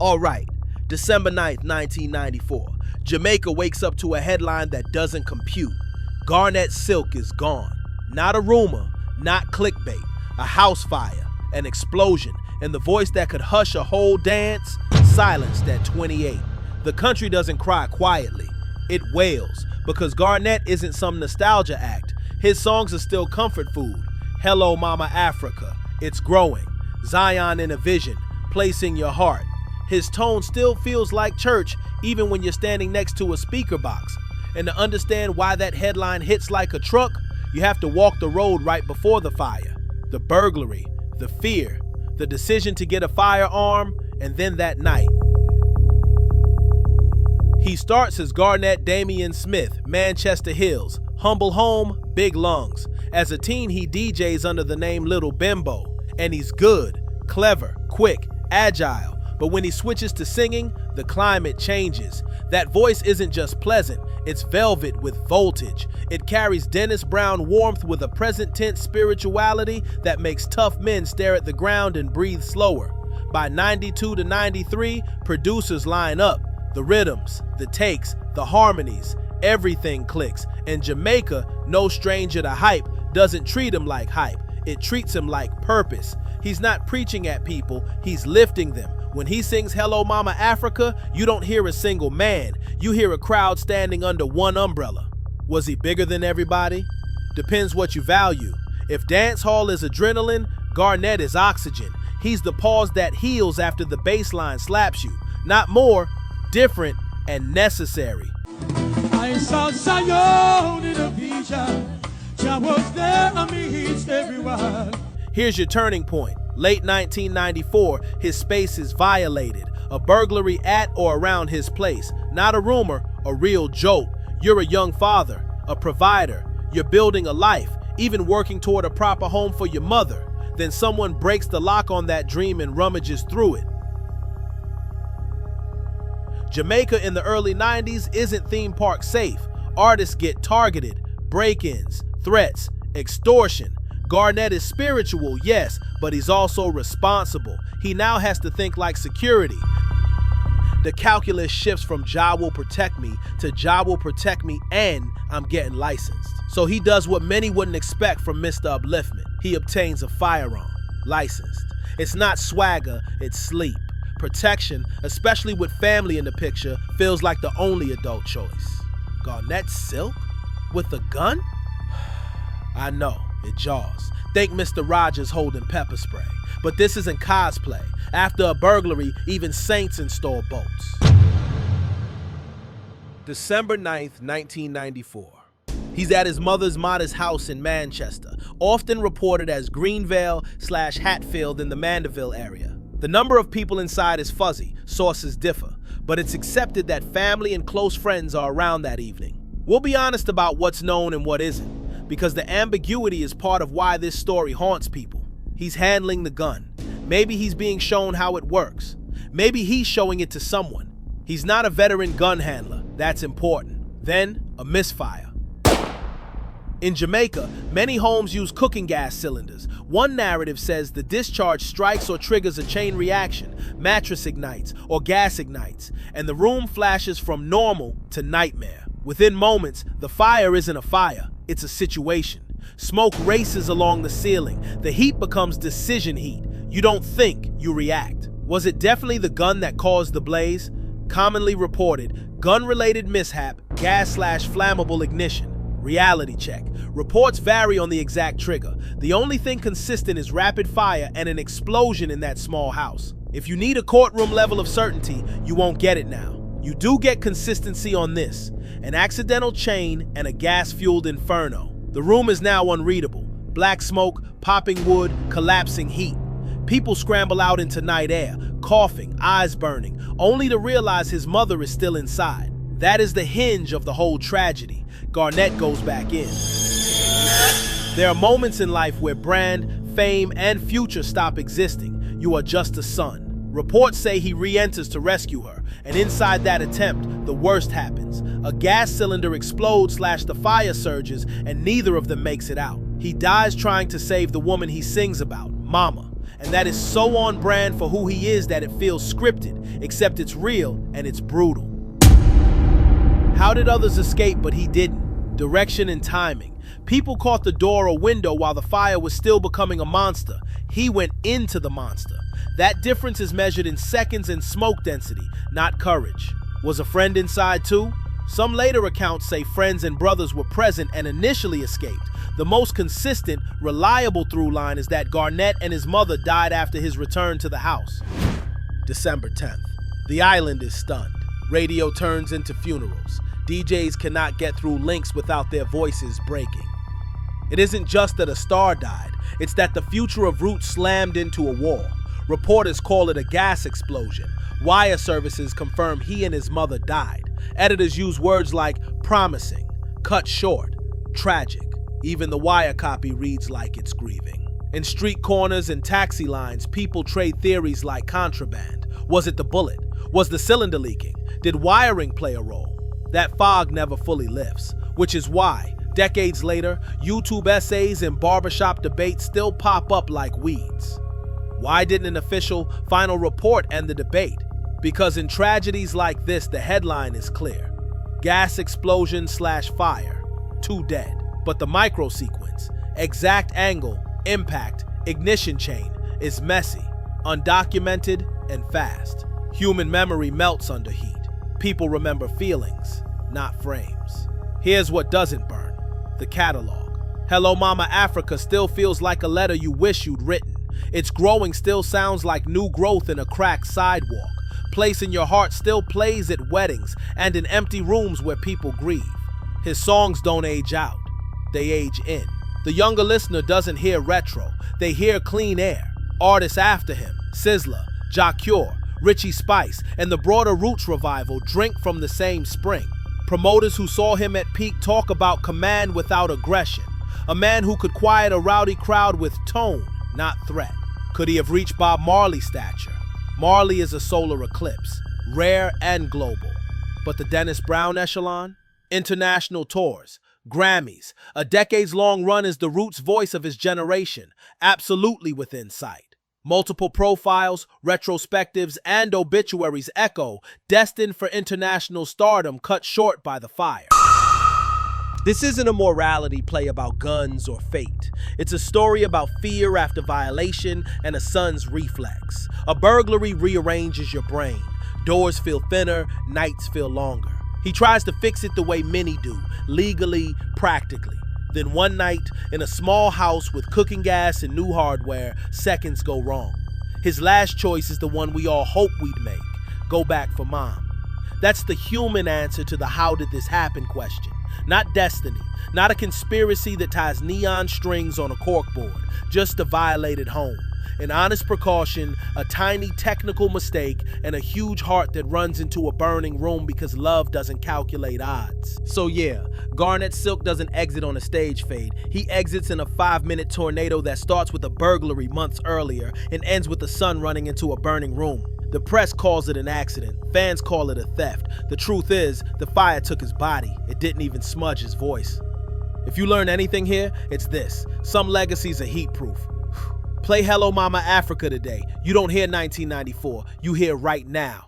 All right, December 9th, 1994. Jamaica wakes up to a headline that doesn't compute. Garnet Silk is gone. Not a rumor, not clickbait. A house fire, an explosion, and the voice that could hush a whole dance, silenced at 28. The country doesn't cry quietly. It wails, because Garnet isn't some nostalgia act. His songs are still comfort food. Hello Mama Africa, it's growing. Zion in a vision, placing your heart. His tone still feels like church, even when you're standing next to a speaker box. And to understand why that headline hits like a truck, you have to walk the road right before the fire. The burglary, the fear, the decision to get a firearm, and then that night. He starts as Garnet Damian Smith, Manchester Hills, humble home, big lungs. As a teen, he DJs under the name Little Bimbo, and he's good, clever, quick, agile. But when he switches to singing, the climate changes. That voice isn't just pleasant, it's velvet with voltage. It carries Dennis Brown warmth with a present tense spirituality that makes tough men stare at the ground and breathe slower. By 92 to 93, producers line up. The rhythms, the takes, the harmonies, everything clicks. And Jamaica, no stranger to hype, doesn't treat him like hype. It treats him like purpose. He's not preaching at people, he's lifting them. When he sings Hello Mama Africa, you don't hear a single man. You hear a crowd standing under one umbrella. Was he bigger than everybody? Depends what you value. If dance hall is adrenaline, Garnet is oxygen. He's the pause that heals after the bass line slaps you. Not more, different, and necessary. I saw Zion in a vision. Jah was there amidst everyone. Here's your turning point. Late 1994, his space is violated. A burglary at or around his place. Not a rumor, a real jolt. You're a young father, a provider. You're building a life, even working toward a proper home for your mother. Then someone breaks the lock on that dream and rummages through it. Jamaica in the early 90s isn't theme park safe. Artists get targeted, break-ins, threats, extortion. Garnet is spiritual, yes, but he's also responsible. He now has to think like security. The calculus shifts from Jah will protect me to Jah will protect me and I'm getting licensed. So he does what many wouldn't expect from Mr. Upliftment. He obtains a firearm, licensed. It's not swagger, it's sleep. Protection, especially with family in the picture, feels like the only adult choice. Garnet Silk? With a gun? I know. It jaws. Think Mr. Rogers holding pepper spray. But this isn't cosplay. After a burglary, even saints install bolts. December 9th, 1994. He's at his mother's modest house in Manchester, often reported as Greenvale/Hatfield in the Mandeville area. The number of people inside is fuzzy, sources differ, but it's accepted that family and close friends are around that evening. We'll be honest about what's known and what isn't, because the ambiguity is part of why this story haunts people. He's handling the gun. Maybe he's being shown how it works. Maybe he's showing it to someone. He's not a veteran gun handler. That's important. Then, a misfire. In Jamaica, many homes use cooking gas cylinders. One narrative says the discharge strikes or triggers a chain reaction, mattress ignites, or gas ignites, and the room flashes from normal to nightmare. Within moments, the fire isn't a fire, it's a situation. Smoke races along the ceiling. The heat becomes decision heat. You don't think, you react. Was it definitely the gun that caused the blaze? Commonly reported, gun-related mishap, gas/flammable ignition. Reality check. Reports vary on the exact trigger. The only thing consistent is rapid fire and an explosion in that small house. If you need a courtroom level of certainty, you won't get it now. You do get consistency on this: an accidental chain and a gas-fueled inferno. The room is now unreadable. Black smoke, popping wood, collapsing heat. People scramble out into night air, coughing, eyes burning, only to realize his mother is still inside. That is the hinge of the whole tragedy. Garnet goes back in. There are moments in life where brand, fame, and future stop existing. You are just a son. Reports say he re-enters to rescue her, and inside that attempt, the worst happens. A gas cylinder explodes/the fire surges, and neither of them makes it out. He dies trying to save the woman he sings about, Mama. And that is so on brand for who he is that it feels scripted, except it's real and it's brutal. How did others escape but he didn't? Direction and timing. People caught the door or window while the fire was still becoming a monster. He went into the monster. That difference is measured in seconds and smoke density, not courage. Was a friend inside too? Some later accounts say friends and brothers were present and initially escaped. The most consistent, reliable through line is that Garnett and his mother died after his return to the house. December 10th. The island is stunned. Radio turns into funerals. DJs cannot get through links without their voices breaking. It isn't just that a star died, it's that the future of Roots slammed into a wall. Reporters call it a gas explosion. Wire services confirm he and his mother died. Editors use words like promising, cut short, tragic. Even the wire copy reads like it's grieving. In street corners and taxi lines, people trade theories like contraband. Was it the bullet? Was the cylinder leaking? Did wiring play a role? That fog never fully lifts, which is why, decades later, YouTube essays and barbershop debates still pop up like weeds. Why didn't an official final report end the debate? Because in tragedies like this, the headline is clear. Gas explosion / fire, 2 dead. But the micro sequence, exact angle, impact, ignition chain, is messy, undocumented, and fast. Human memory melts under heat. People remember feelings, not frames. Here's what doesn't burn: the catalog. Hello Mama Africa still feels like a letter you wish you'd written. Its growing still sounds like new growth in a cracked sidewalk. Place in Your Heart still plays at weddings and in empty rooms where people grieve. His songs don't age out, they age in. The younger listener doesn't hear retro, they hear clean air. Artists after him, Sizzla, Jacure, Richie Spice, and the broader Roots revival drink from the same spring. Promoters who saw him at peak talk about command without aggression. A man who could quiet a rowdy crowd with tone, not threat. Could he have reached Bob Marley's stature? Marley is a solar eclipse, rare and global. But the Dennis Brown echelon? International tours, Grammys, a decades-long run as the Roots voice of his generation, absolutely within sight. Multiple profiles, retrospectives, and obituaries echo, destined for international stardom cut short by the fire. This isn't a morality play about guns or fate. It's a story about fear after violation and a son's reflex. A burglary rearranges your brain. Doors feel thinner, nights feel longer. He tries to fix it the way many do, legally, practically. Then one night, in a small house with cooking gas and new hardware, seconds go wrong. His last choice is the one we all hope we'd make: go back for mom. That's the human answer to the how did this happen question. Not destiny, not a conspiracy that ties neon strings on a corkboard, just a violated home. An honest precaution, a tiny technical mistake, and a huge heart that runs into a burning room because love doesn't calculate odds. So yeah, Garnet Silk doesn't exit on a stage fade. He exits in a 5-minute tornado that starts with a burglary months earlier and ends with the son running into a burning room. The press calls it an accident. Fans call it a theft. The truth is, the fire took his body. It didn't even smudge his voice. If you learn anything here, it's this: some legacies are heat-proof. Play Hello Mama Africa today. You don't hear 1994, you hear right now.